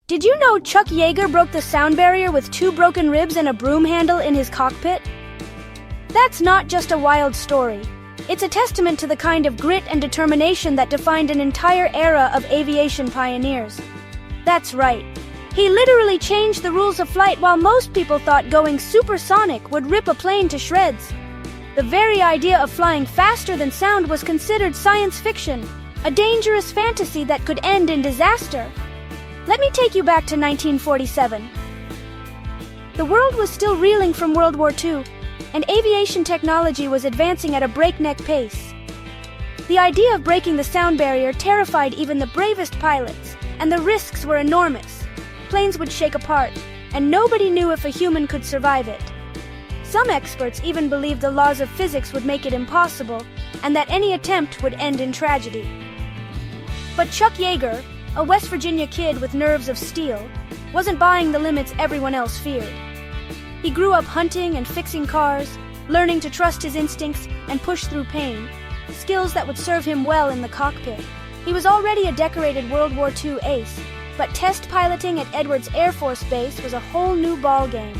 Did you know Chuck Yeager broke the sound barrier with 2 broken ribs and a broom handle in his cockpit? That's not just a wild story. It's a testament to the kind of grit and determination that defined an entire era of aviation pioneers. That's right. He literally changed the rules of flight while most people thought going supersonic would rip a plane to shreds. The very idea of flying faster than sound was considered science fiction, a dangerous fantasy that could end in disaster. Let me take you back to 1947. The world was still reeling from World War II, and aviation technology was advancing at a breakneck pace. The idea of breaking the sound barrier terrified even the bravest pilots, and the risks were enormous. Planes would shake apart, and nobody knew if a human could survive it. Some experts even believed the laws of physics would make it impossible, and that any attempt would end in tragedy. But Chuck Yeager, a West Virginia kid with nerves of steel, wasn't buying the limits everyone else feared. He grew up hunting and fixing cars, learning to trust his instincts and push through pain, skills that would serve him well in the cockpit. He was already a decorated World War II ace, but test piloting at Edwards Air Force Base was a whole new ballgame.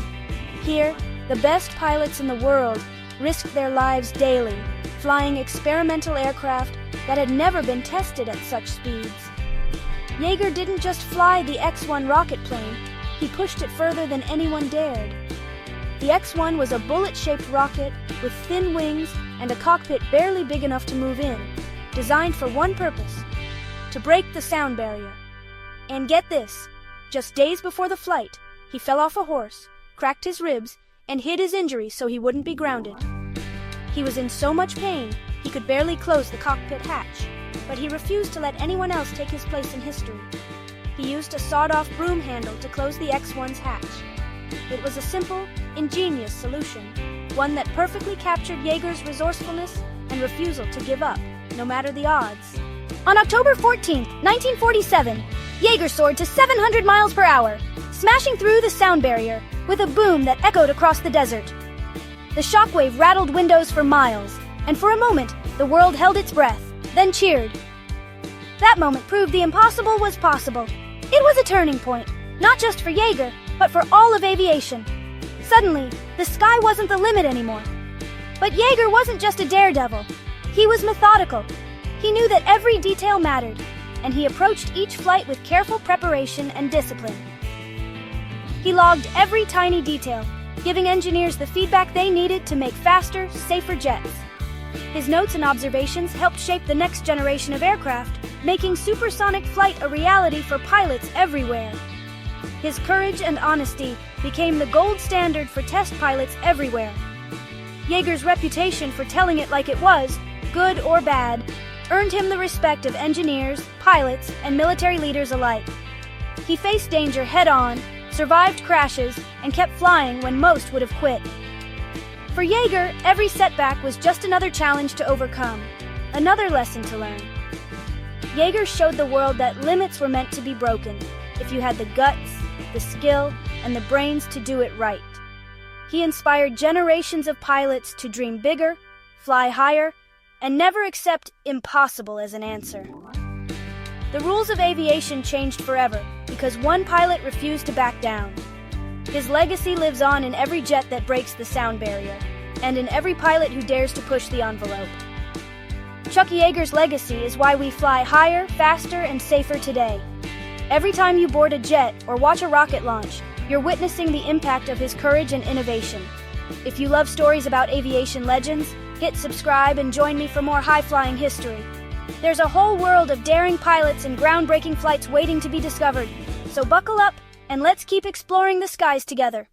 Here, the best pilots in the world risked their lives daily, flying experimental aircraft that had never been tested at such speeds. Yeager didn't just fly the X-1 rocket plane, he pushed it further than anyone dared. The X-1 was a bullet-shaped rocket with thin wings and a cockpit barely big enough to move in, designed for one purpose: to break the sound barrier. And get this, just days before the flight, he fell off a horse, cracked his ribs, and hid his injuries so he wouldn't be grounded. He was in so much pain, he could barely close the cockpit hatch, but he refused to let anyone else take his place in history. He used a sawed-off broom handle to close the X-1's hatch. It was a simple, ingenious solution, one that perfectly captured Yeager's resourcefulness and refusal to give up, no matter the odds. On October 14, 1947, Yeager soared to 700 miles per hour, smashing through the sound barrier with a boom that echoed across the desert. The shockwave rattled windows for miles, and for a moment, the world held its breath, then cheered. That moment proved the impossible was possible. It was a turning point, not just for Yeager, but for all of aviation. Suddenly, the sky wasn't the limit anymore. But Yeager wasn't just a daredevil. He was methodical. He knew that every detail mattered, and he approached each flight with careful preparation and discipline. He logged every tiny detail, giving engineers the feedback they needed to make faster, safer jets. His notes and observations helped shape the next generation of aircraft, making supersonic flight a reality for pilots everywhere. His courage and honesty became the gold standard for test pilots everywhere. Yeager's reputation for telling it like it was, good or bad, earned him the respect of engineers, pilots, and military leaders alike. He faced danger head-on, survived crashes, and kept flying when most would have quit. For Yeager, every setback was just another challenge to overcome, another lesson to learn. Yeager showed the world that limits were meant to be broken if you had the guts, the skill, and the brains to do it right. He inspired generations of pilots to dream bigger, fly higher, and never accept impossible as an answer. The rules of aviation changed forever because one pilot refused to back down. His legacy lives on in every jet that breaks the sound barrier, and in every pilot who dares to push the envelope. Chuck Yeager's legacy is why we fly higher, faster, and safer today. Every time you board a jet or watch a rocket launch, you're witnessing the impact of his courage and innovation. If you love stories about aviation legends, hit subscribe and join me for more high-flying history. There's a whole world of daring pilots and groundbreaking flights waiting to be discovered, so buckle up and let's keep exploring the skies together.